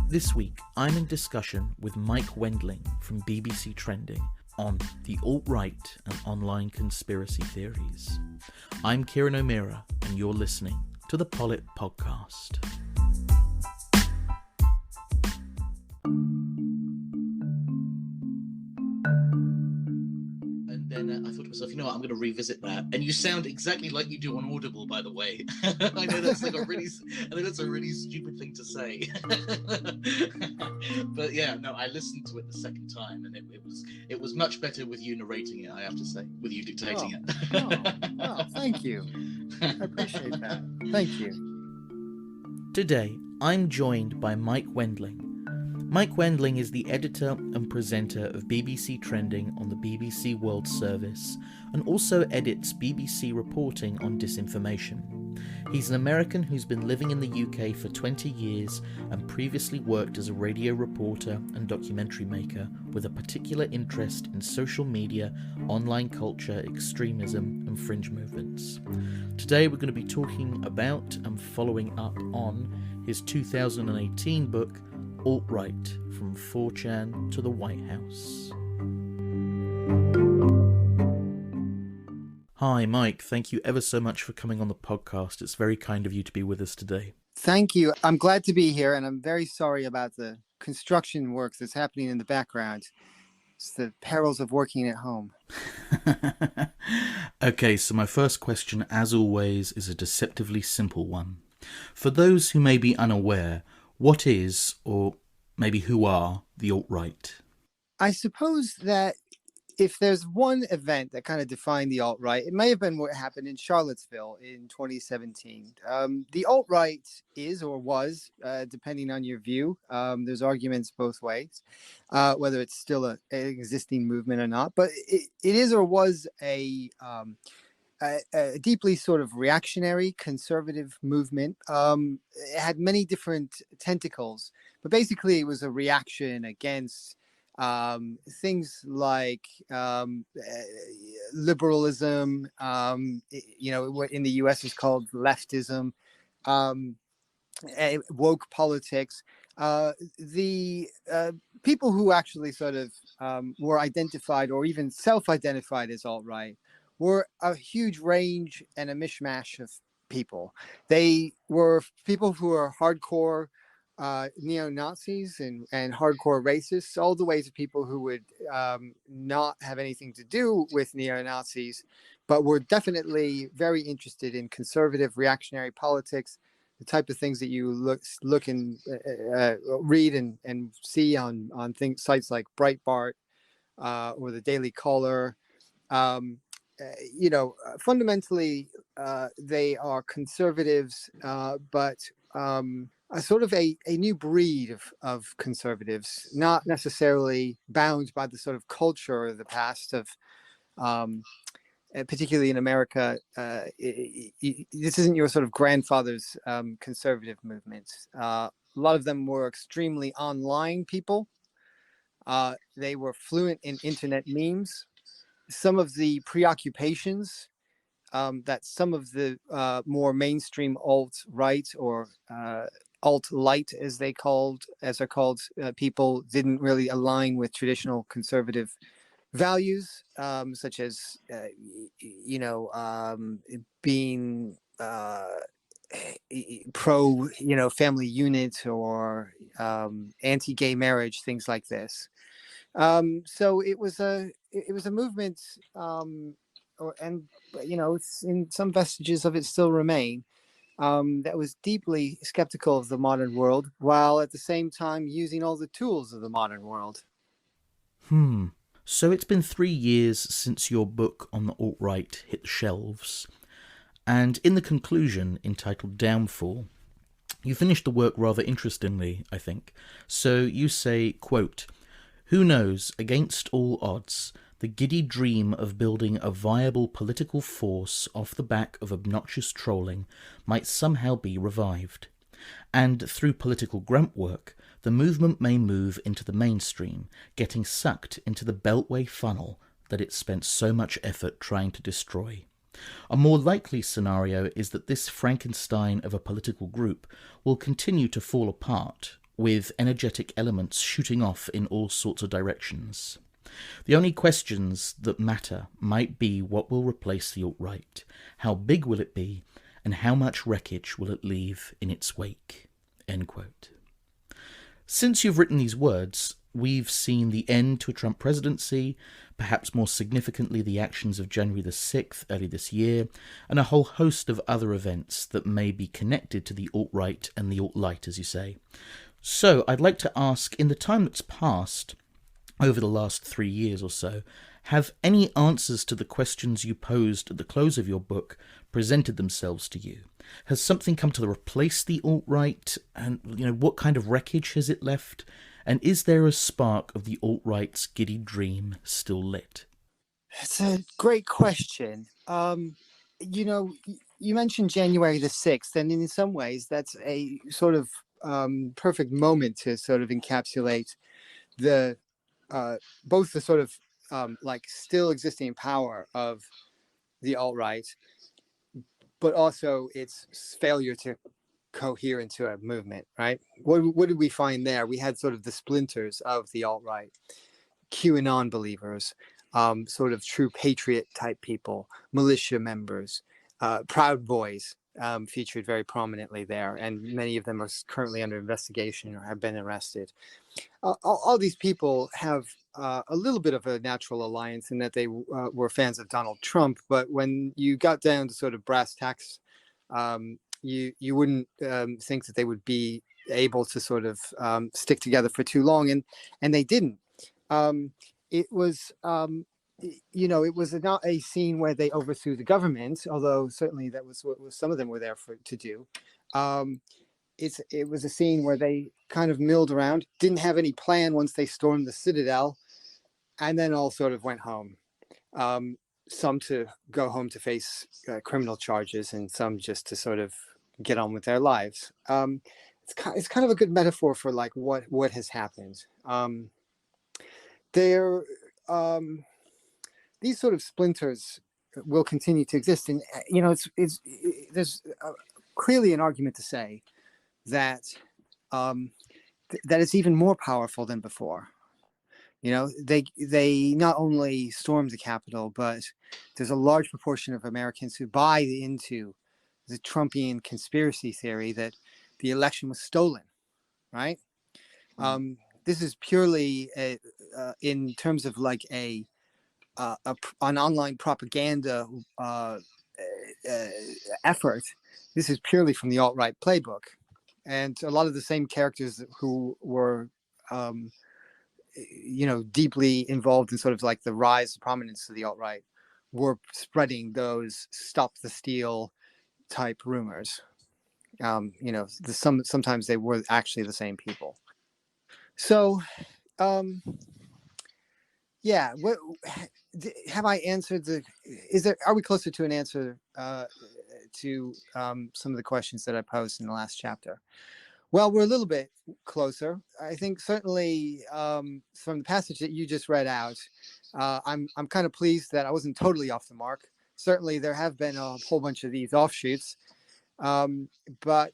This week, I'm in discussion with Mike Wendling from BBC Trending on the AltRight and online conspiracy theories. I'm Kieran O'Meara, and you're listening to the poLit podcast. And then I thought to myself, I'm going to revisit that. And you sound exactly like you do on Audible, by the way. I know that's a really stupid thing to say. But yeah, no, I listened to it the second time, and it was much better with you narrating it, I have to say, with you dictating it. Oh, thank you. I appreciate that. Thank you. Today, I'm joined by Mike Wendling. Mike Wendling is the editor and presenter of BBC Trending on the BBC World Service and also edits BBC reporting on disinformation. He's an American who's been living in the UK for 20 years and previously worked as a radio reporter and documentary maker with a particular interest in social media, online culture, extremism and fringe movements. Today we're going to be talking about and following up on his 2018 book, AltRight, from 4chan to the White House. Hi, Mike. Thank you ever so much for coming on the podcast. It's very kind of you to be with us today. Thank you. I'm glad to be here, and I'm very sorry about the construction work that's happening in the background. It's the perils of working at home. Okay, so my first question, as always, is a deceptively simple one. For those who may be unaware, what is, or maybe who are, the alt-right? I suppose that if there's one event that kind of defined the alt-right, it may have been what happened in Charlottesville in 2017. The alt-right is or was, depending on your view, there's arguments both ways, whether it's still an existing movement or not, but it is or was a deeply sort of reactionary conservative movement. It had many different tentacles, but basically it was a reaction against things like liberalism, what in the US is called leftism, woke politics. The people who actually sort of were identified or even self-identified as alt-right were a huge range and a mishmash of people. They were people who were hardcore neo-Nazis and hardcore racists, all the way to people who would not have anything to do with neo-Nazis, but were definitely very interested in conservative reactionary politics, the type of things that you look and read and see on sites like Breitbart or the Daily Caller. Fundamentally, they are conservatives, but a sort of a new breed of conservatives, not necessarily bound by the sort of culture of the past of, particularly in America. This isn't your sort of grandfather's conservative movement. A lot of them were extremely online people. They were fluent in internet memes. Some of the preoccupations that some of the more mainstream alt-right or alt-light, as they're called, people didn't really align with traditional conservative values, such as being pro family unit or anti-gay marriage, things like this. So it was a movement, it's in some vestiges of it still remain, that was deeply skeptical of the modern world, while at the same time using all the tools of the modern world. So it's been 3 years since your book on the alt-right hit the shelves, and in the conclusion, entitled Downfall, you finished the work rather interestingly, I think. So you say, quote, "Who knows, against all odds, the giddy dream of building a viable political force off the back of obnoxious trolling might somehow be revived. And through political grunt work, the movement may move into the mainstream, getting sucked into the beltway funnel that it spent so much effort trying to destroy. A more likely scenario is that this Frankenstein of a political group will continue to fall apart, with energetic elements shooting off in all sorts of directions. The only questions that matter might be what will replace the alt-right, how big will it be, and how much wreckage will it leave in its wake." End quote. Since you've written these words, we've seen the end to a Trump presidency, perhaps more significantly the actions of January the 6th early this year, and a whole host of other events that may be connected to the alt-right and the alt-light, as you say. So I'd like to ask, in the time that's passed, over the last 3 years or so, have any answers to the questions you posed at the close of your book presented themselves to you? Has something come to replace the alt-right? And, what kind of wreckage has it left? And is there a spark of the alt-right's giddy dream still lit? That's a great question. You mentioned January the 6th, and in some ways that's a sort of perfect moment to sort of encapsulate the both the sort of still existing power of the alt-right, but also its failure to cohere into a movement, right? What did we find there? We had sort of the splinters of the alt-right, QAnon believers, sort of true patriot type people, militia members, Proud Boys featured very prominently there, and many of them are currently under investigation or have been arrested. All these people have a little bit of a natural alliance in that they were fans of Donald Trump, but when you got down to sort of brass tacks, you wouldn't think that they would be able to sort of stick together for too long, and they didn't. It was it was not a scene where they overthrew the government, although certainly that was what some of them were there to do. It was a scene where they kind of milled around, didn't have any plan once they stormed the Citadel, and then all sort of went home. Some to go home to face criminal charges, and some just to sort of get on with their lives. It's kind of a good metaphor for like what has happened. These sort of splinters will continue to exist, and there's clearly an argument to say that that it's even more powerful than before. They not only stormed the Capitol, but there's a large proportion of Americans who buy into the Trumpian conspiracy theory that the election was stolen, right? This is purely in terms of like an online propaganda effort. This is purely from the alt-right playbook, and a lot of the same characters who were deeply involved in sort of like the rise of prominence of the alt-right were spreading those stop the steal type rumors. Sometimes they were actually the same people. So what have I answered are we closer to an answer to some of the questions that I posed in the last chapter? Well, we're a little bit closer. I think certainly from the passage that you just read out, I'm kind of pleased that I wasn't totally off the mark. Certainly there have been a whole bunch of these offshoots, but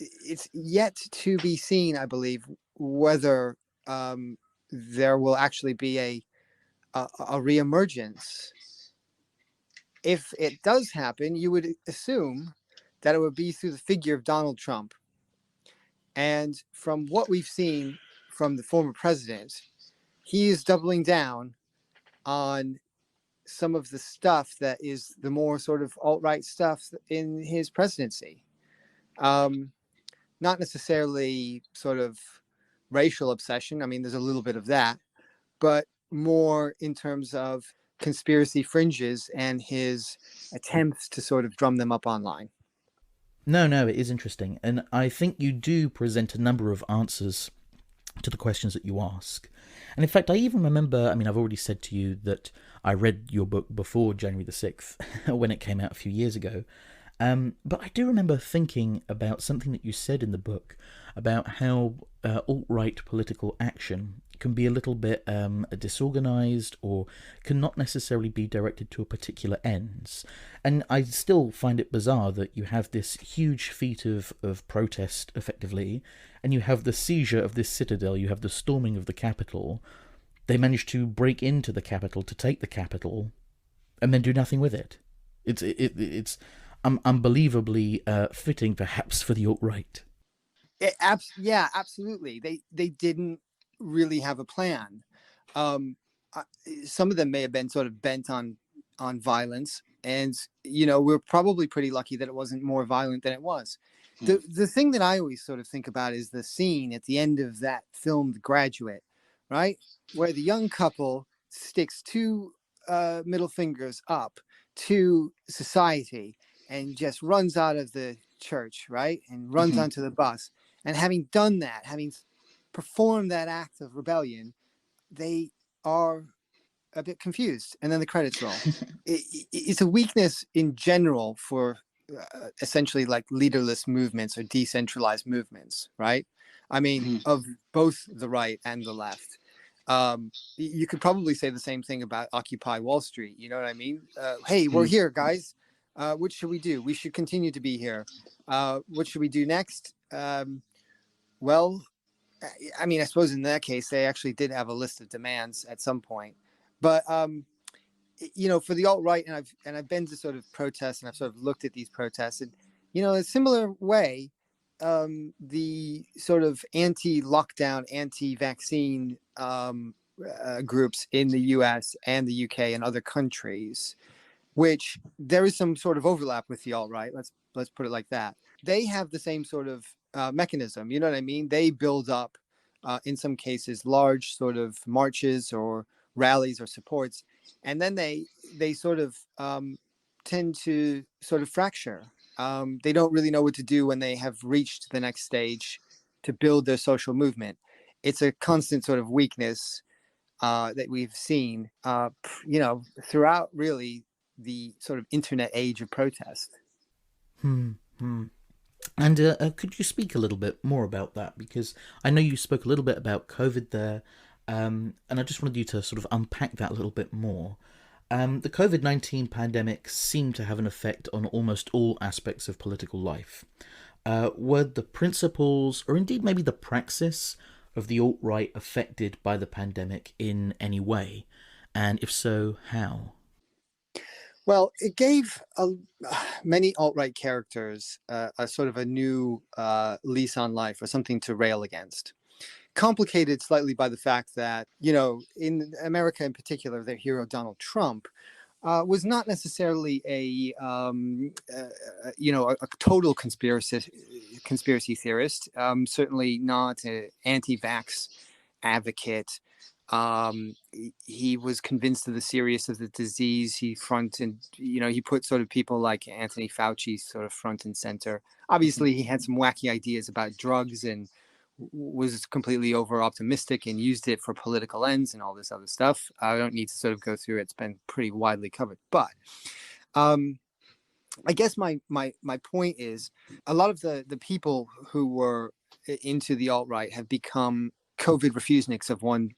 it's yet to be seen, I believe, whether there will actually be a reemergence. If it does happen, you would assume that it would be through the figure of Donald Trump. And from what we've seen from the former president, he is doubling down on some of the stuff that is the more sort of alt-right stuff in his presidency. Not necessarily sort of racial obsession. I mean, there's a little bit of that, but more in terms of conspiracy fringes and his attempts to sort of drum them up online. No, it is interesting. And I think you do present a number of answers to the questions that you ask. And in fact, I even remember, I've already said to you that I read your book before January the 6th, when it came out a few years ago. But I do remember thinking about something that you said in the book about how alt-right political action can be a little bit disorganized, or can not necessarily be directed to a particular ends. And I still find it bizarre that you have this huge feat of protest, effectively, and you have the seizure of this citadel, you have the storming of the capital. They manage to break into the capital, to take the capital, and then do nothing with it. It's unbelievably fitting, perhaps, for the alt-right. Yeah, absolutely. They didn't really have a plan. Um, some of them may have been sort of bent on violence, and we're probably pretty lucky that it wasn't more violent than it was. The thing that I always sort of think about is the scene at the end of that film, The Graduate, right, where the young couple sticks two middle fingers up to society and just runs out of the church, right, and runs onto the bus. And having done that, having performed that act of rebellion, they are a bit confused, and then the credits roll. It's a weakness in general for essentially like leaderless movements or decentralized movements, right? I mean, of both the right and the left. You could probably say the same thing about Occupy Wall Street. You know what I mean? Hey, we're here, guys. What should we do? We should continue to be here. What should we do next? Well, I mean, I suppose in that case, they actually did have a list of demands at some point. But for the alt-right, and I've been to sort of protests, and I've sort of looked at these protests, and in a similar way, the sort of anti-lockdown, anti-vaccine groups in the U.S. and the U.K. and other countries, which there is some sort of overlap with the alt-right. Let's put it like that. They have the same sort of mechanism. You know what I mean? They build up, in some cases, large sort of marches or rallies or supports, and then they sort of tend to sort of fracture. They don't really know what to do when they have reached the next stage to build their social movement. It's a constant sort of weakness that we've seen, throughout really the sort of internet age of protest. Hmm. And could you speak a little bit more about that? Because I know you spoke a little bit about COVID there, and I just wanted you to sort of unpack that a little bit more. The COVID-19 pandemic seemed to have an effect on almost all aspects of political life. Were the principles, or indeed maybe the praxis, of the alt-right affected by the pandemic in any way? And if so, how? Well, it gave many alt-right characters a sort of a new lease on life, or something to rail against. Complicated slightly by the fact that, in America in particular, their hero Donald Trump was not necessarily a total conspiracy theorist. Certainly not an anti-vax advocate. He was convinced of the seriousness of the disease. He put sort of people like Anthony Fauci sort of front and center. Obviously, he had some wacky ideas about drugs and was completely over optimistic and used it for political ends and all this other stuff. I don't need to sort of go through it. It's been pretty widely covered. But I guess my point is, a lot of the people who were into the alt-right have become COVID refuseniks of one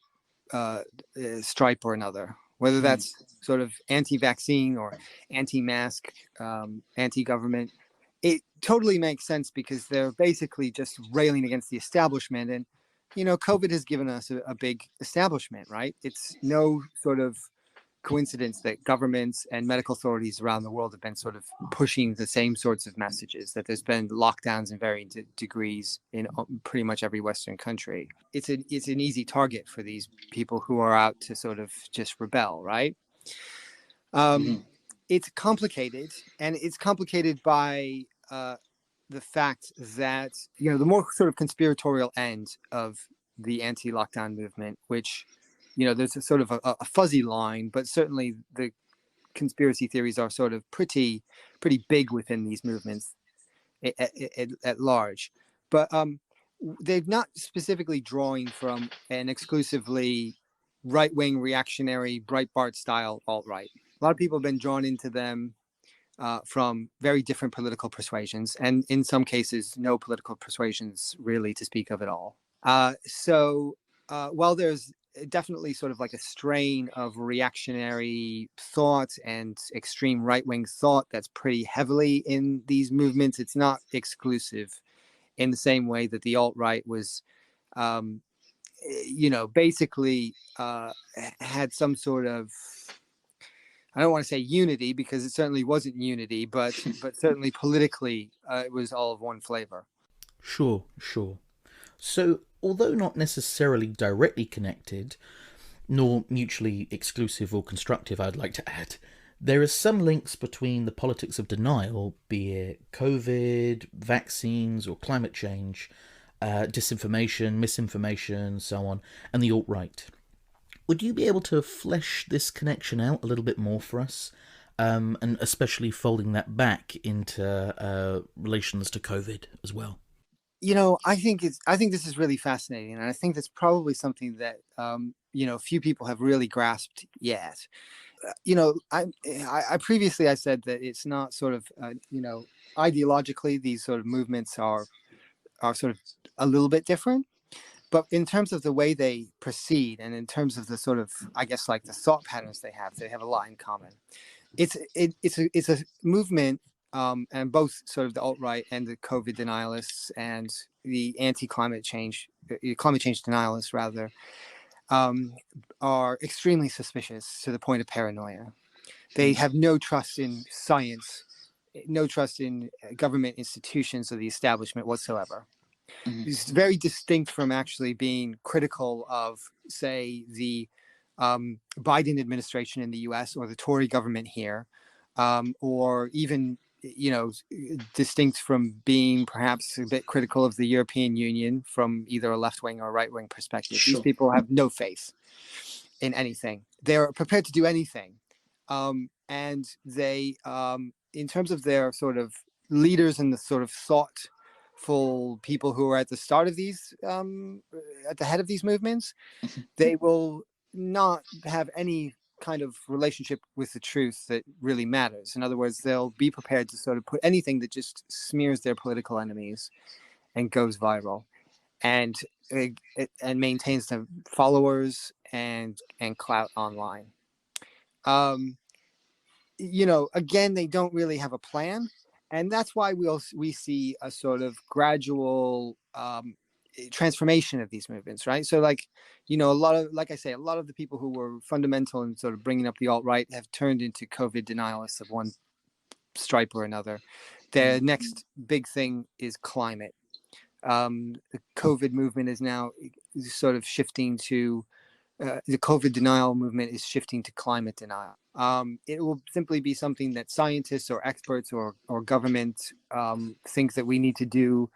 stripe or another, whether that's sort of anti-vaccine or anti-mask, anti-government. It totally makes sense because they're basically just railing against the establishment. And, COVID has given us a big establishment, right? It's no sort of coincidence that governments and medical authorities around the world have been sort of pushing the same sorts of messages, that there's been lockdowns in varying degrees in pretty much every Western country. It's an easy target for these people who are out to sort of just rebel, right? It's complicated, and it's complicated by the fact that, the more sort of conspiratorial end of the anti-lockdown movement, which, there's a sort of a fuzzy line, but certainly the conspiracy theories are sort of pretty big within these movements at large. But they're not specifically drawing from an exclusively right-wing reactionary Breitbart style alt-right. A lot of people have been drawn into them from very different political persuasions, and in some cases, no political persuasions really to speak of at all. So while there's definitely sort of like a strain of reactionary thought and extreme right-wing thought that's pretty heavily in these movements, it's not exclusive in the same way that the alt-right was, um, basically had some sort of, I don't want to say unity, because it certainly wasn't unity, but certainly politically it was all of one flavor. Sure, sure. So, although not necessarily directly connected, nor mutually exclusive or constructive, I'd like to add, there are some links between the politics of denial, be it COVID, vaccines, or climate change, disinformation, misinformation, so on, and the alt-right. Would you be able to flesh this connection out a little bit more for us? And especially folding that back into relations to COVID as well. I think this is really fascinating, and I think that's probably something that few people have really grasped yet. I previously I said that it's not sort of ideologically these sort of movements are sort of a little bit different, but in terms of the way they proceed and in terms of the sort of, I guess, like the thought patterns they have a lot in common. It's a movement, and both sort of the alt-right and the COVID denialists and the climate change denialists rather, are extremely suspicious to the point of paranoia. They have no trust in science, no trust in government institutions or the establishment whatsoever. It's very distinct from actually being critical of, say, the Biden administration in the US or the Tory government here, or even, distinct from being perhaps a bit critical of the European Union from either a left-wing or right-wing perspective. Sure. These people have no faith in anything. They're prepared to do anything. And they, in terms of their sort of leaders and the sort of thoughtful people who are at the start of these, at the head of these movements, they will not have any kind of relationship with the truth that really matters. In other words, they'll be prepared to sort of put anything that just smears their political enemies and goes viral, and maintains the followers and clout online. Again, they don't really have a plan, and that's why we see a sort of gradual transformation of these movements, right? So, like, a lot of, like I say, a lot of the people who were fundamental in sort of bringing up the alt-right have turned into COVID denialists of one stripe or another. The next big thing is climate. The COVID movement is now sort of shifting to the COVID denial movement is shifting to climate denial. It will simply be something that scientists or experts or government think that we need to do.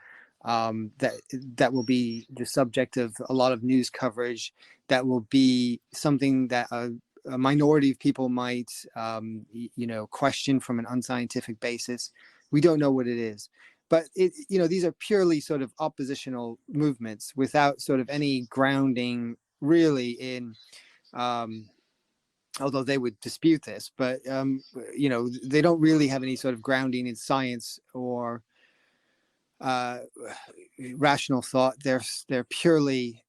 That will be the subject of a lot of news coverage. That will be something that a minority of people might, question from an unscientific basis. We don't know what it is. But these are purely sort of oppositional movements without sort of any grounding really in, although they would dispute this, but they don't really have any sort of grounding in science or rational thought. They're purely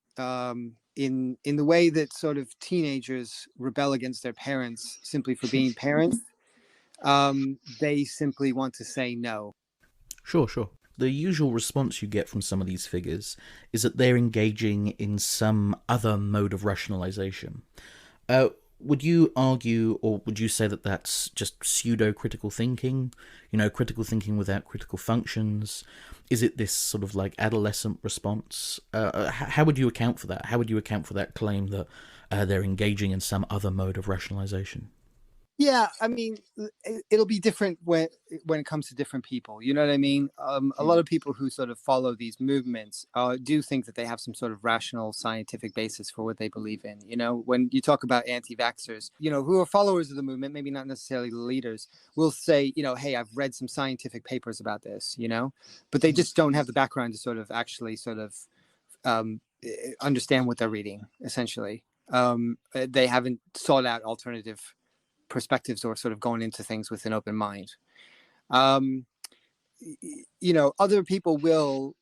in the way that sort of teenagers rebel against their parents simply for being parents. They simply want to say no. Sure, sure. The usual response you get from some of these figures is that they're engaging in some other mode of rationalization. Would you argue, or would you say that that's just pseudo-critical thinking? Critical thinking without critical functions? Is it this sort of like adolescent response? How would you account for that? How would you account for that claim that they're engaging in some other mode of rationalization? Yeah, I mean, it'll be different when it comes to different people. You know what I mean? A lot of people who sort of follow these movements do think that they have some sort of rational scientific basis for what they believe in. When you talk about anti-vaxxers, who are followers of the movement, maybe not necessarily the leaders, will say, hey, I've read some scientific papers about this, but they just don't have the background to sort of actually sort of understand what they're reading, essentially. They haven't sought out alternative perspectives or sort of going into things with an open mind. other people will.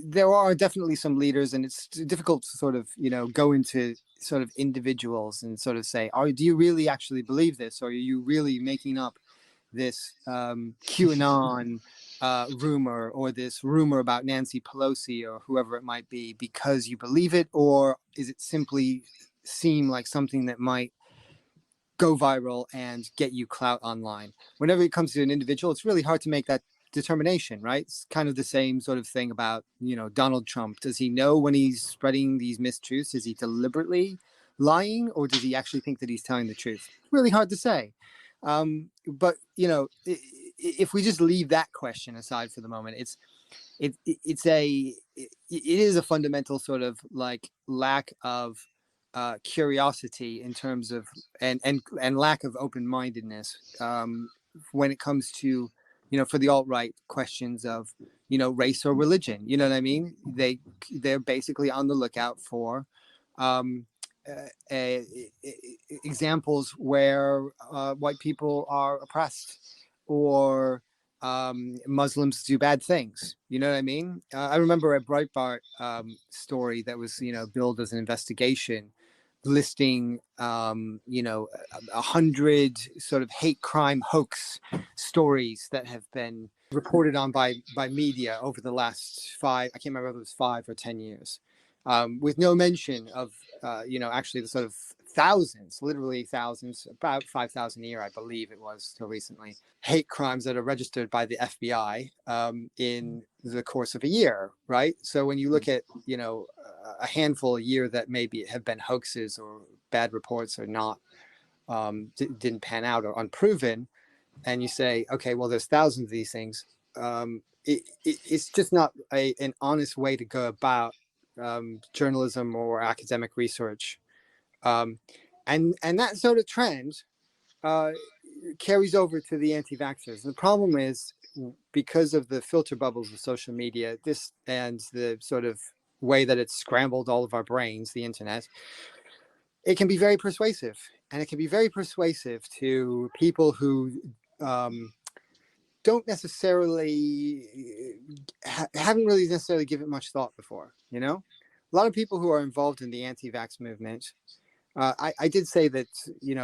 There are definitely some leaders, and it's difficult to sort of go into sort of individuals and sort of say, do you really actually believe this, or are you really making up this QAnon rumor, or this rumor about Nancy Pelosi or whoever it might be, because you believe it, or is it simply seem like something that might go viral and get you clout online? Whenever it comes to an individual, it's really hard to make that determination, right? It's kind of the same sort of thing about Donald Trump. Does he know when he's spreading these mistruths? Is he deliberately lying, or does he actually think that he's telling the truth? Really hard to say. But if we just leave that question aside for the moment, it is a fundamental sort of like lack of curiosity in terms of and lack of open-mindedness when it comes to for the alt-right questions of race or religion. You know what I mean? They're basically on the lookout for examples where white people are oppressed, or Muslims do bad things. You know what I mean? I remember a Breitbart story that was billed as an investigation, listing 100 sort of hate crime hoax stories that have been reported on by media over the last I can't remember if it was 5 or 10 years, with no mention of actually the sort of thousands, literally thousands, about 5,000 a year, I believe it was till recently, hate crimes that are registered by the FBI in the course of a year, right? So when you look at a handful a year that maybe have been hoaxes or bad reports, or not didn't pan out or unproven, and you say, okay, well, there's thousands of these things. It's just not an honest way to go about journalism or academic research, and that sort of trend carries over to the anti-vaxxers. And the problem is, because of the filter bubbles of social media, this and the sort of way that it's scrambled all of our brains, the internet, it can be very persuasive, and it can be very persuasive to people who don't necessarily haven't really necessarily given it much thought before. A lot of people who are involved in the anti-vax movement, I did say that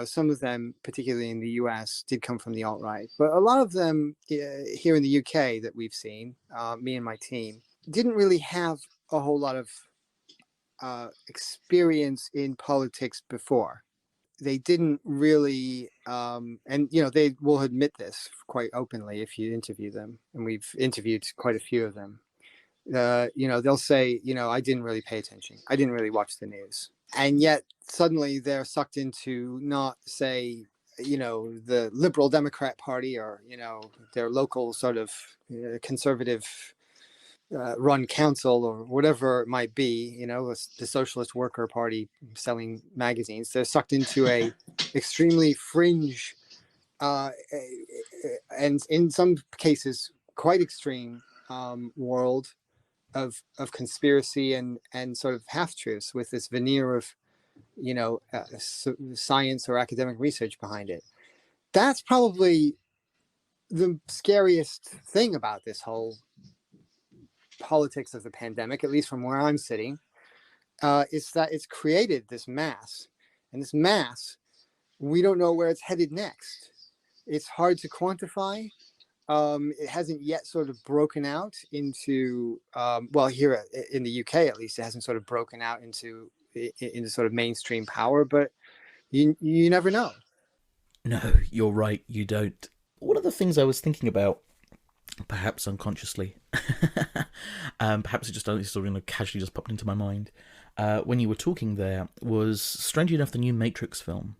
some of them, particularly in the US, did come from the alt-right, but a lot of them here in the UK that we've seen, me and my team, didn't really have a whole lot of experience in politics before. They didn't really, and they will admit this quite openly if you interview them, and we've interviewed quite a few of them. They'll say, I didn't really pay attention. I didn't really watch the news. And yet suddenly they're sucked into, not say, the Liberal Democrat Party, or, their local sort of conservative run council, or whatever it might be, the Socialist Worker Party selling magazines. They're sucked into a extremely fringe and in some cases quite extreme world of conspiracy and sort of half-truths, with this veneer of science or academic research behind it. That's probably the scariest thing about this whole politics of the pandemic, at least from where I'm sitting, is that it's created this mass, and this mass, we don't know where it's headed next. It's hard to quantify. It hasn't yet sort of broken out into, well, here in the UK at least, it hasn't sort of broken out into sort of mainstream power, but you never know. No, you're right, you don't. One of the things I was thinking about, perhaps unconsciously, perhaps it just sort of casually just popped into my mind when you were talking there, was, strangely enough, the new Matrix film.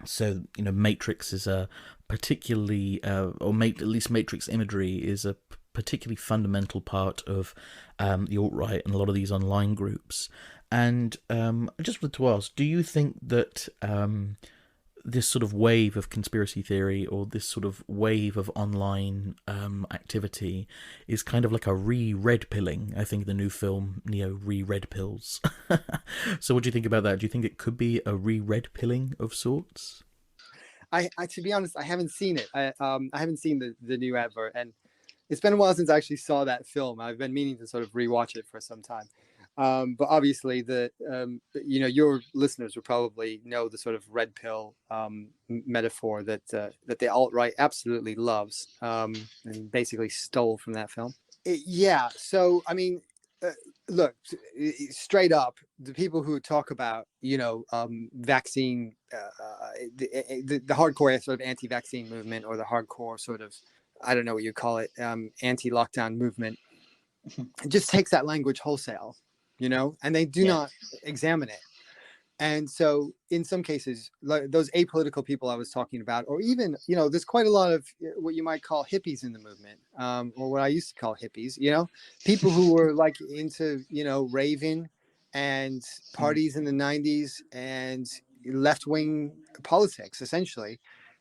So, Matrix is a particularly, at least Matrix imagery is a particularly fundamental part of the alt-right and a lot of these online groups. And I just wanted to ask, do you think that this sort of wave of conspiracy theory, or this sort of wave of online activity, is kind of like a re-red pilling? I think the new film, Neo, ReRed Pills. So what do you think about that? Do you think it could be a re-red pilling of sorts? I to be honest, I haven't seen it. I haven't seen the new advert, and it's been a while since I actually saw that film. I've been meaning to sort of rewatch it for some time. But obviously, your listeners will probably know the sort of red pill metaphor that the alt-right absolutely loves, and basically stole from that film. Yeah. So, I mean, uh, look, straight up, the people who talk about, vaccine, the hardcore sort of anti-vaccine movement, or the hardcore sort of, I don't know what you call it, anti-lockdown movement, just takes that language wholesale, and they do not examine it. And so in some cases, like those apolitical people I was talking about, or even, there's quite a lot of what you might call hippies in the movement, or what I used to call hippies, people who were like into, raving and parties in the 90s and left-wing politics, essentially,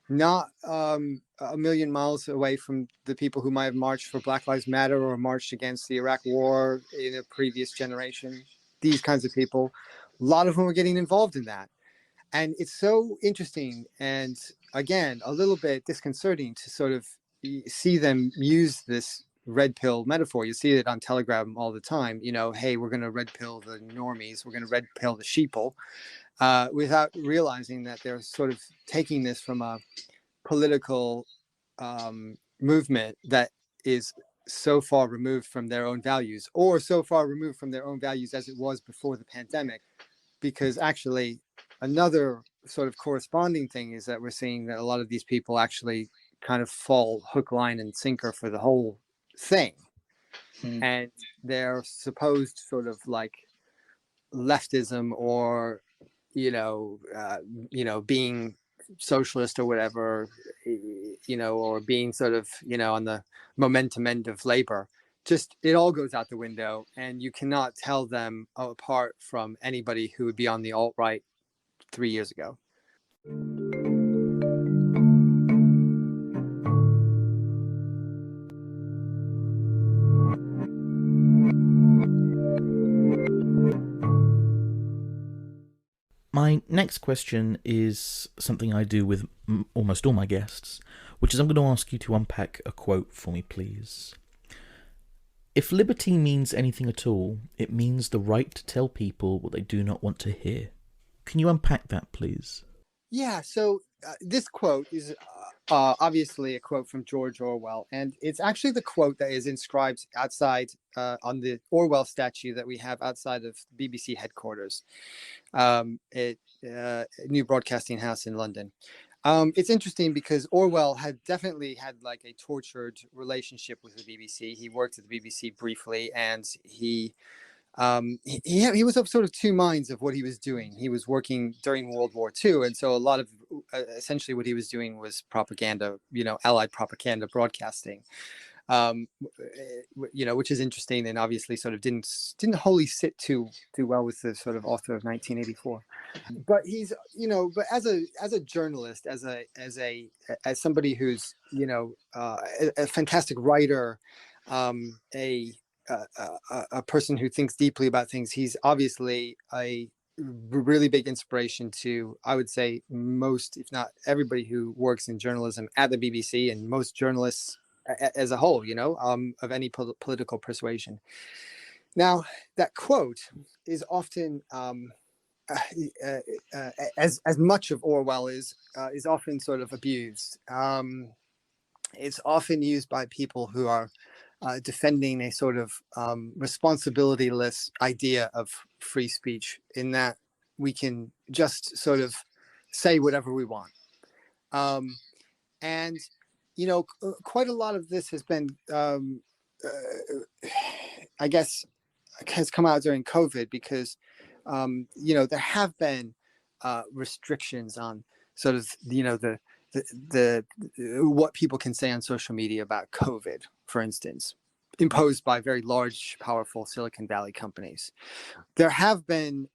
not a million miles away from the people who might have marched for Black Lives Matter or marched against the Iraq War in a previous generation. These kinds of people, a lot of them are getting involved in that. And it's so interesting and, again, a little bit disconcerting to sort of see them use this red pill metaphor. You see it on Telegram all the time, hey, we're going to red pill the normies, we're going to red pill the sheeple, without realizing that they're sort of taking this from a political movement that is so far removed from their own values, or so far removed from their own values as it was before the pandemic. Because actually, another sort of corresponding thing is that we're seeing that a lot of these people actually kind of fall hook, line, and sinker for the whole thing. And their supposed sort of like leftism, or being socialist or whatever, or being sort of, on the momentum end of labor, just it all goes out the window, and you cannot tell them apart from anybody who would be on the alt-right 3 years ago. My next question is something I do with almost all my guests, which is I'm going to ask you to unpack a quote for me, please. If liberty means anything at all, it means the right to tell people what they do not want to hear. Can you unpack that, please? Yeah, so this quote is obviously a quote from George Orwell, and it's actually the quote that is inscribed outside on the Orwell statue that we have outside of BBC headquarters, New Broadcasting House in London. It's interesting because Orwell had definitely had like a tortured relationship with the BBC. He worked at the BBC briefly, and he was of sort of two minds of what he was doing. He was working during World War II, and so a lot of essentially what he was doing was propaganda, Allied propaganda broadcasting, which is interesting, and obviously sort of didn't wholly sit too well with the sort of author of 1984. But he's, but as a journalist, as somebody who's, a fantastic writer, a person who thinks deeply about things, he's obviously a really big inspiration to, I would say, most, if not everybody who works in journalism at the BBC, and most journalists as a whole, of any political persuasion. Now, that quote is often, as much of Orwell is often sort of abused. It's often used by people who are defending a sort of responsibility-less idea of free speech, in that we can just sort of say whatever we want. And, quite a lot of this has been, I guess, has come out during COVID, because, there have been restrictions on sort of, the what people can say on social media about COVID, for instance, imposed by very large, powerful Silicon Valley companies. There have been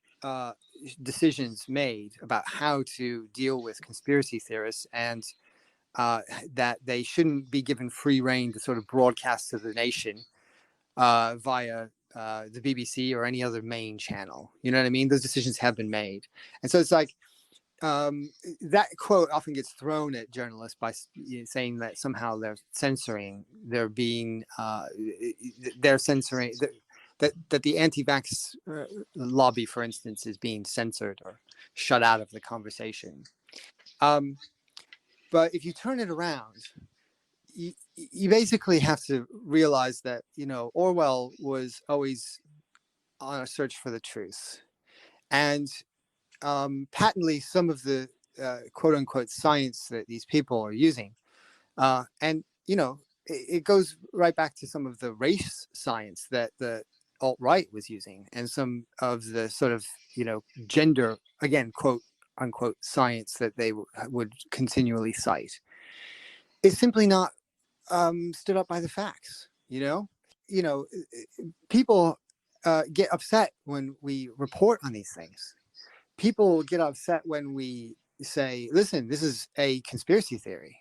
decisions made about how to deal with conspiracy theorists, and that they shouldn't be given free rein to sort of broadcast to the nation via the BBC or any other main channel. You know what I mean? Those decisions have been made. And so it's like, that quote often gets thrown at journalists by saying that somehow they're censoring, they're censoring that the anti-vax lobby, for instance, is being censored or shut out of the conversation. But if you turn it around, you basically have to realize that, Orwell was always on a search for the truth, and patently some of the quote unquote science that these people are using, and it goes right back to some of the race science that the alt-right was using, and some of the sort of gender, again, quote unquote science that they would continually cite. It's simply not stood up by the facts. People get upset when we report on these things. People get upset when we say, listen, this is a conspiracy theory.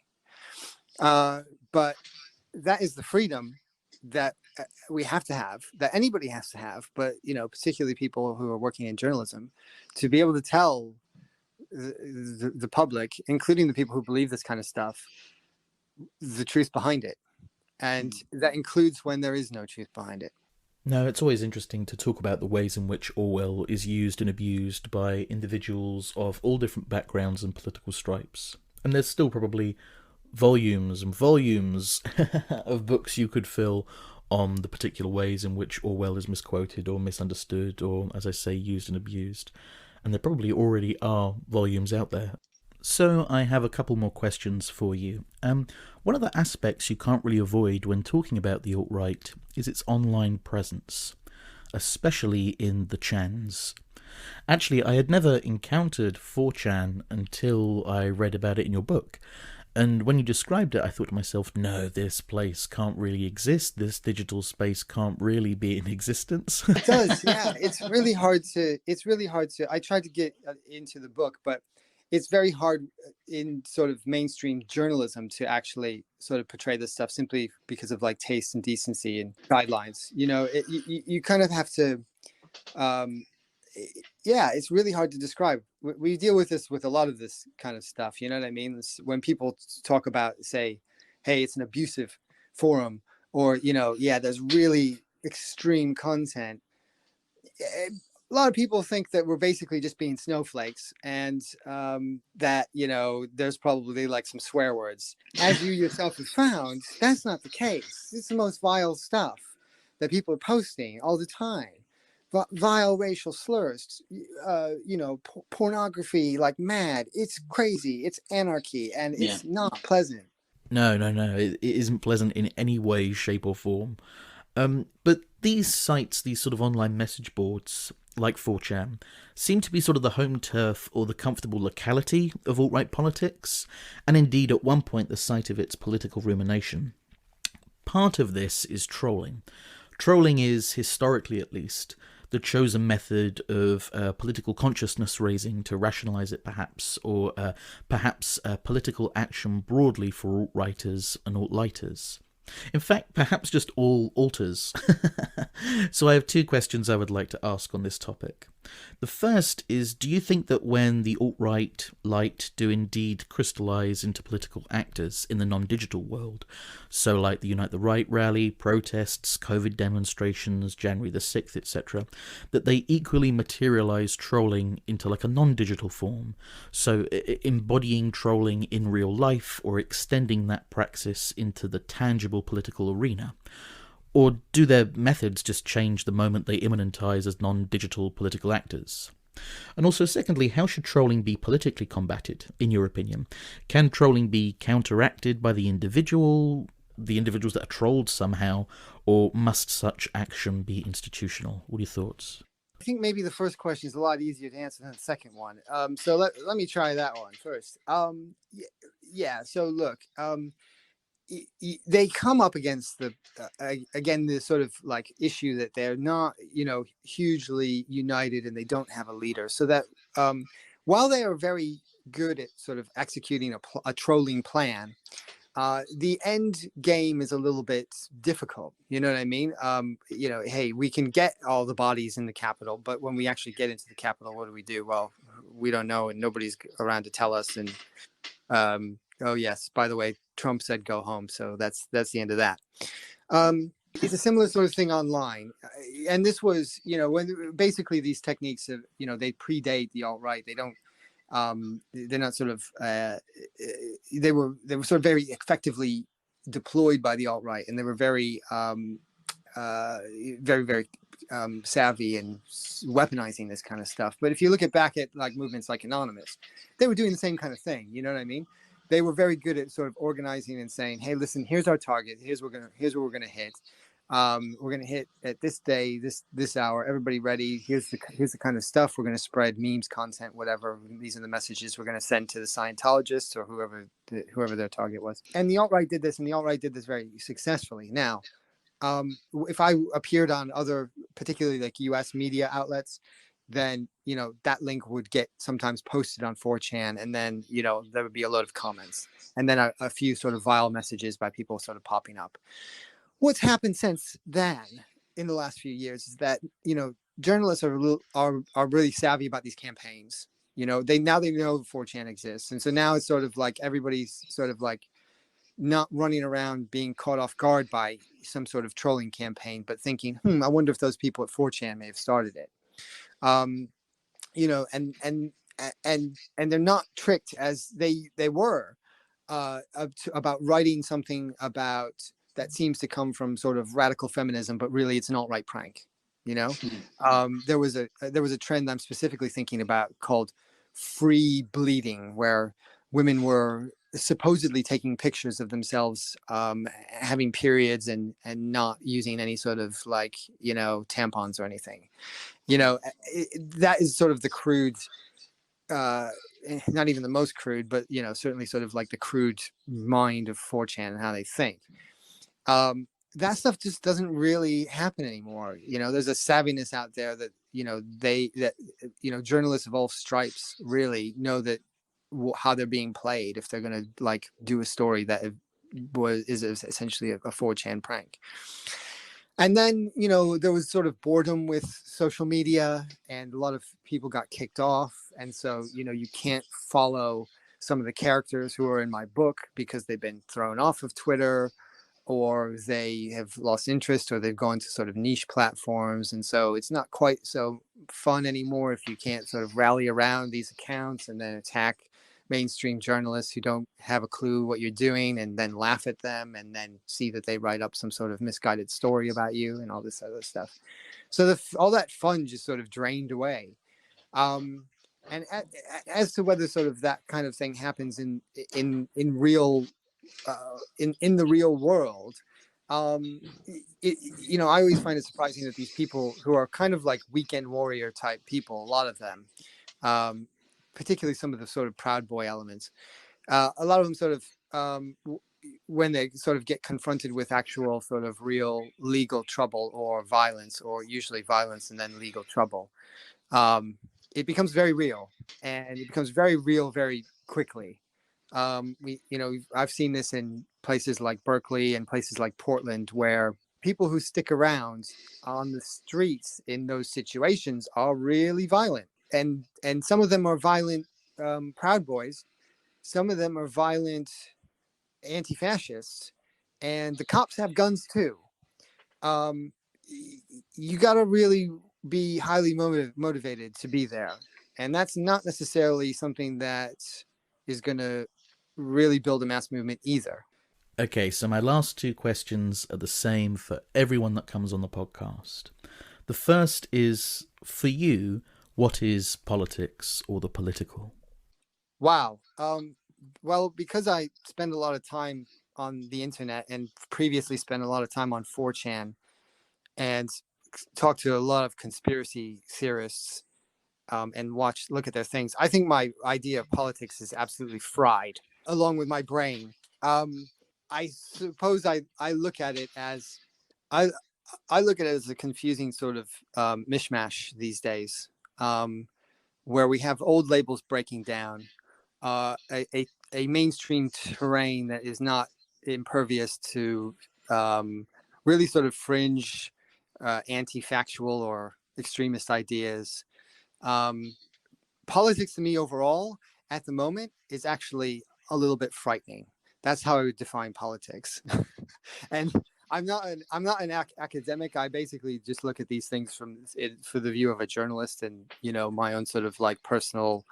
But that is the freedom that we have to have, that anybody has to have, but particularly people who are working in journalism, to be able to tell the public, including the people who believe this kind of stuff, the truth behind it. And that includes when there is no truth behind it. No, it's always interesting to talk about the ways in which Orwell is used and abused by individuals of all different backgrounds and political stripes. And there's still probably volumes and volumes of books you could fill on the particular ways in which Orwell is misquoted or misunderstood or, as I say, used and abused. And there probably already are volumes out there. So I have a couple more questions for you. One of the aspects you can't really avoid when talking about the alt-right is its online presence, especially in the chans. Actually, I had never encountered 4chan until I read about it in your book. And when you described it, I thought to myself, no, this place can't really exist. This digital space can't really be in existence. It does, yeah. It's really hard to, I tried to get into the book, but it's very hard in sort of mainstream journalism to actually sort of portray this stuff simply because of like taste and decency and guidelines. You kind of have to, it's really hard to describe. We deal with this with a lot of this kind of stuff. You know what I mean? When people talk about, say, hey, it's an abusive forum, or, there's really extreme content. A lot of people think that we're basically just being snowflakes, and that, there's probably like some swear words. As you yourself have found, that's not the case. It's the most vile stuff that people are posting all the time. Vile racial slurs, pornography like mad. It's crazy. It's anarchy, and it's not pleasant. No. It isn't pleasant in any way, shape, or form. But these sites, these sort of online message boards, like 4chan, seem to be sort of the home turf or the comfortable locality of alt-right politics, and indeed at one point the site of its political rumination. Part of this is trolling. Trolling is, historically at least, the chosen method of political consciousness raising to rationalise it, perhaps, or perhaps political action broadly for alt-righters and alt-lighters. In fact, perhaps just all alters. So I have two questions I would like to ask on this topic. The first is, do you think that when the alt-right light do indeed crystallise into political actors in the non-digital world, so like the Unite the Right rally, protests, COVID demonstrations, January the 6th, etc., that they equally materialise trolling into like a non-digital form, so embodying trolling in real life or extending that praxis into the tangible political arena? Or do their methods just change the moment they immanentise as non-digital political actors? And also, secondly, how should trolling be politically combated, in your opinion? Can trolling be counteracted by the individuals that are trolled somehow, or must such action be institutional? What are your thoughts? I think maybe the first question is a lot easier to answer than the second one. So let me try that one first. So look, they come up against the again, this sort of like issue that they're not hugely united and they don't have a leader, so that while they are very good at sort of executing a trolling plan, the end game is a little bit difficult. You know what I mean? Hey, we can get all the bodies in the Capitol, but when we actually get into the Capitol, what do? Well, we don't know, and nobody's around to tell us. And oh yes, by the way, Trump said go home, so that's the end of that. It's a similar sort of thing online, and this was, when basically these techniques of, they predate the alt-right. They don't, they're not sort of, they were sort of very effectively deployed by the alt-right, and they were very, very, very savvy in weaponizing this kind of stuff. But if you look back at like movements like Anonymous, they were doing the same kind of thing. You know what I mean? They were very good at sort of organizing and saying, "Hey, listen, here's our target. Here's what we're gonna hit. We're gonna hit at this day, this hour. Everybody ready? Here's the kind of stuff we're gonna spread: memes, content, whatever. These are the messages we're gonna send to the Scientologists or whoever their target was." And the alt-right did this, and the alt-right did this very successfully. Now, if I appeared on other, particularly like U.S. media outlets, then that link would get sometimes posted on 4chan, and then there would be a lot of comments, and then a few sort of vile messages by people sort of popping up. What's happened since then in the last few years is that journalists are really savvy about these campaigns. They know 4chan exists, and so now it's sort of like everybody's sort of like not running around being caught off guard by some sort of trolling campaign, but thinking, I wonder if those people at 4chan may have started it. And they're not tricked as they were about writing something about that seems to come from sort of radical feminism, but really it's an alt-right prank. There was a trend I'm specifically thinking about called free bleeding, where women were supposedly taking pictures of themselves having periods and not using any sort of like tampons or anything. That is sort of the crude, not even the most crude, but certainly sort of like the crude mind of 4chan and how they think. That stuff just doesn't really happen anymore. There's a savviness out there that journalists of all stripes really know that how they're being played if they're going to like do a story that is essentially a 4chan prank. And then there was sort of boredom with social media, and a lot of people got kicked off, and so you can't follow some of the characters who are in my book because they've been thrown off of Twitter, or they have lost interest, or they've gone to sort of niche platforms. And so it's not quite so fun anymore if you can't sort of rally around these accounts and then attack mainstream journalists who don't have a clue what you're doing, and then laugh at them, and then see that they write up some sort of misguided story about you and all this other stuff. So all that fun just sort of drained away. And as to whether sort of that kind of thing happens in real in the real world, I always find it surprising that these people who are kind of like weekend warrior type people, a lot of them, particularly some of the sort of Proud Boy elements, a lot of them sort of when they sort of get confronted with actual sort of real legal trouble or violence, or usually violence and then legal trouble, it becomes very real, and it becomes very real very quickly. I've seen this in places like Berkeley and places like Portland, where people who stick around on the streets in those situations are really violent, and some of them are violent Proud Boys, some of them are violent anti-fascists, and the cops have guns too. You got to really be highly motivated to be there, and that's not necessarily something that is going to really build a mass movement either. Okay, so my last two questions are the same for everyone that comes on the podcast. The first is, for you, what is politics or the political? Wow. Well, because I spend a lot of time on the internet, and previously spent a lot of time on 4chan, and talked to a lot of conspiracy theorists, and look at their things, I think my idea of politics is absolutely fried, along with my brain. I suppose I look at it as I look at it as a confusing sort of mishmash these days, where we have old labels breaking down, a mainstream terrain that is not impervious to really sort of fringe, anti-factual or extremist ideas. politics to me overall at the moment is actually a little bit frightening. That's how I would define politics. And I'm not an academic. I basically just look at these things from it for the view of a journalist, and my own sort of like personal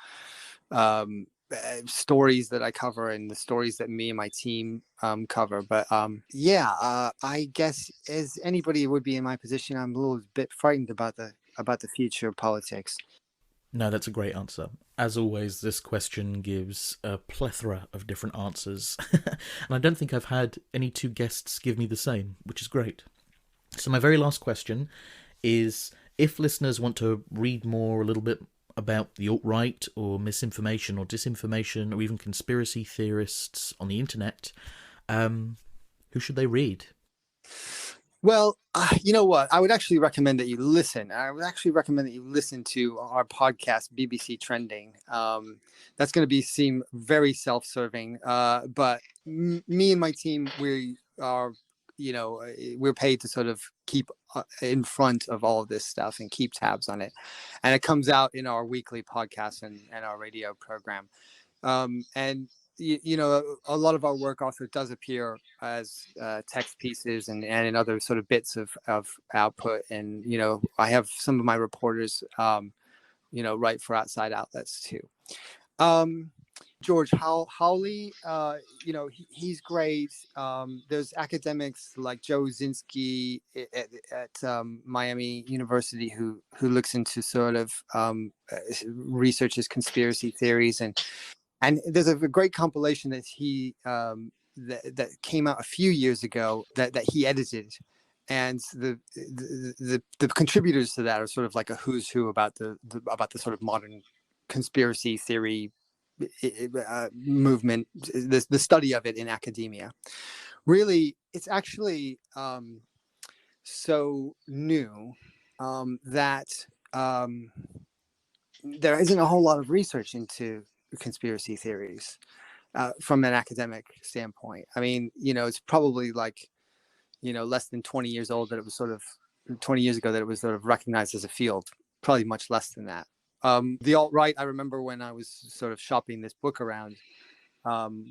stories that I cover and the stories that me and my team cover. But I guess as anybody would be in my position, I'm a little bit frightened about the future of politics. No, that's a great answer. As always, this question gives a plethora of different answers, and I don't think I've had any two guests give me the same, which is great. So my very last question is, if listeners want to read more, a little bit about the alt-right or misinformation or disinformation or even conspiracy theorists on the internet, who should they read? Well, you know what? I would actually recommend that you listen. I would actually recommend that you listen to our podcast, BBC Trending. That's going to seem very self-serving, but me and my team, we are, we're paid to sort of keep in front of all of this stuff and keep tabs on it, and it comes out in our weekly podcast and our radio program. And a lot of our work also does appear as text pieces and in other sort of bits of output. And, I have some of my reporters, write for outside outlets too. George Howley, he's great. There's academics like Joe Zinski at Miami University who looks into sort of researches conspiracy theories, and there's a great compilation that he that came out a few years ago that he edited, and the contributors to that are sort of like a who's who about the sort of modern conspiracy theory movement, the study of it in academia. Really, it's actually so new that there isn't a whole lot of research into conspiracy theories from an academic standpoint. I mean, it's probably like, less than 20 years old that it was sort of 20 years ago that it was sort of recognized as a field, probably much less than that. The alt-right, I remember when I was sort of shopping this book around,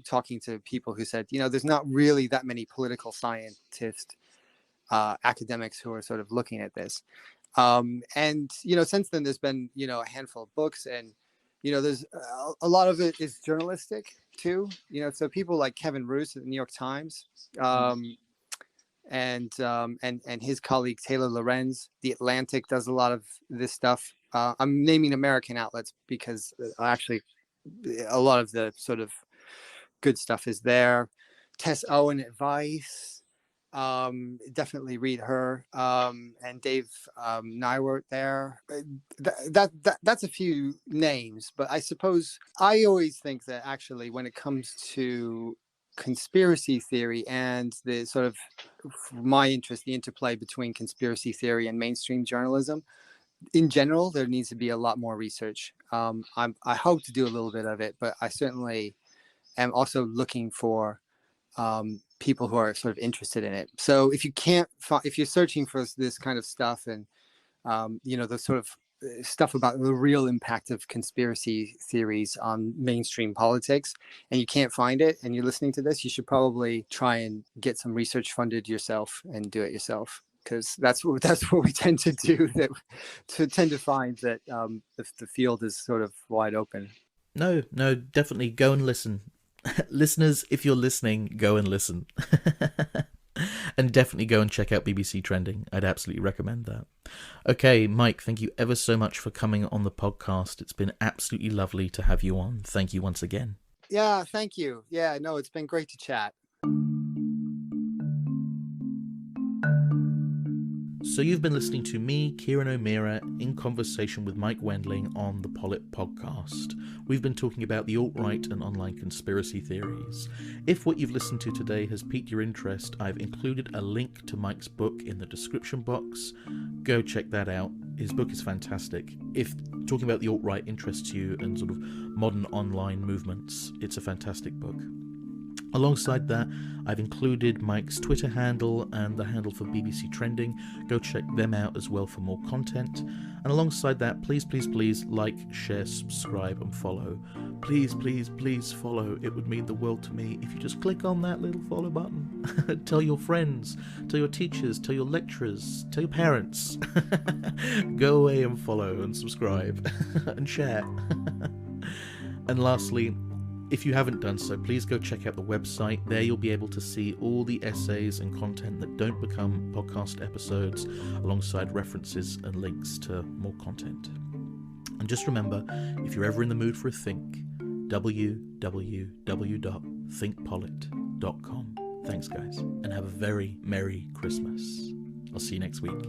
talking to people who said, there's not really that many political scientists, academics who are sort of looking at this. And, since then there's been, a handful of books, and, there's a lot of it is journalistic too, so people like Kevin Roose at the New York Times, and his colleague Taylor Lorenz, The Atlantic, does a lot of this stuff. I'm naming American outlets because actually a lot of the sort of good stuff is there. Tess Owen at Vice, definitely read her, and Dave Nywert there. That's a few names, but I suppose I always think that actually when it comes to conspiracy theory and the sort of my interest, the interplay between conspiracy theory and mainstream journalism in general, there needs to be a lot more research. I hope to do a little bit of it, but I certainly am also looking for people who are sort of interested in it. So if you're searching for this kind of stuff and the sort of stuff about the real impact of conspiracy theories on mainstream politics, and you can't find it, and you're listening to this, you should probably try and get some research funded yourself and do it yourself, because that's what we tend to do. Tend to find that the field is sort of wide open. No, definitely go and listen. Listeners, if you're listening, go and listen. And definitely go and check out BBC Trending. I'd absolutely recommend that. Okay, Mike, thank you ever so much for coming on the podcast. It's been absolutely lovely to have you on. Thank you once again. Yeah, thank you. Yeah, no, it's been great to chat. So you've been listening to me, Kieran O'Meara, in conversation with Mike Wendling on the poLit podcast. We've been talking about the alt-right and online conspiracy theories. If what you've listened to today has piqued your interest, I've included a link to Mike's book in the description box. Go check that out. His book is fantastic. If talking about the alt-right interests you and sort of modern online movements, it's a fantastic book. Alongside that, I've included Mike's Twitter handle and the handle for BBC Trending. Go check them out as well for more content. And alongside that, please, please, please like, share, subscribe, and follow. Please, please, please follow. It would mean the world to me if you just click on that little follow button. Tell your friends, tell your teachers, tell your lecturers, tell your parents. Go away and follow and subscribe and share. And lastly, if you haven't done so, please go check out the website. There you'll be able to see all the essays and content that don't become podcast episodes, alongside references and links to more content. And just remember, if you're ever in the mood for a think, www.thinkpolit.com. Thanks, guys, and have a very Merry Christmas. I'll see you next week.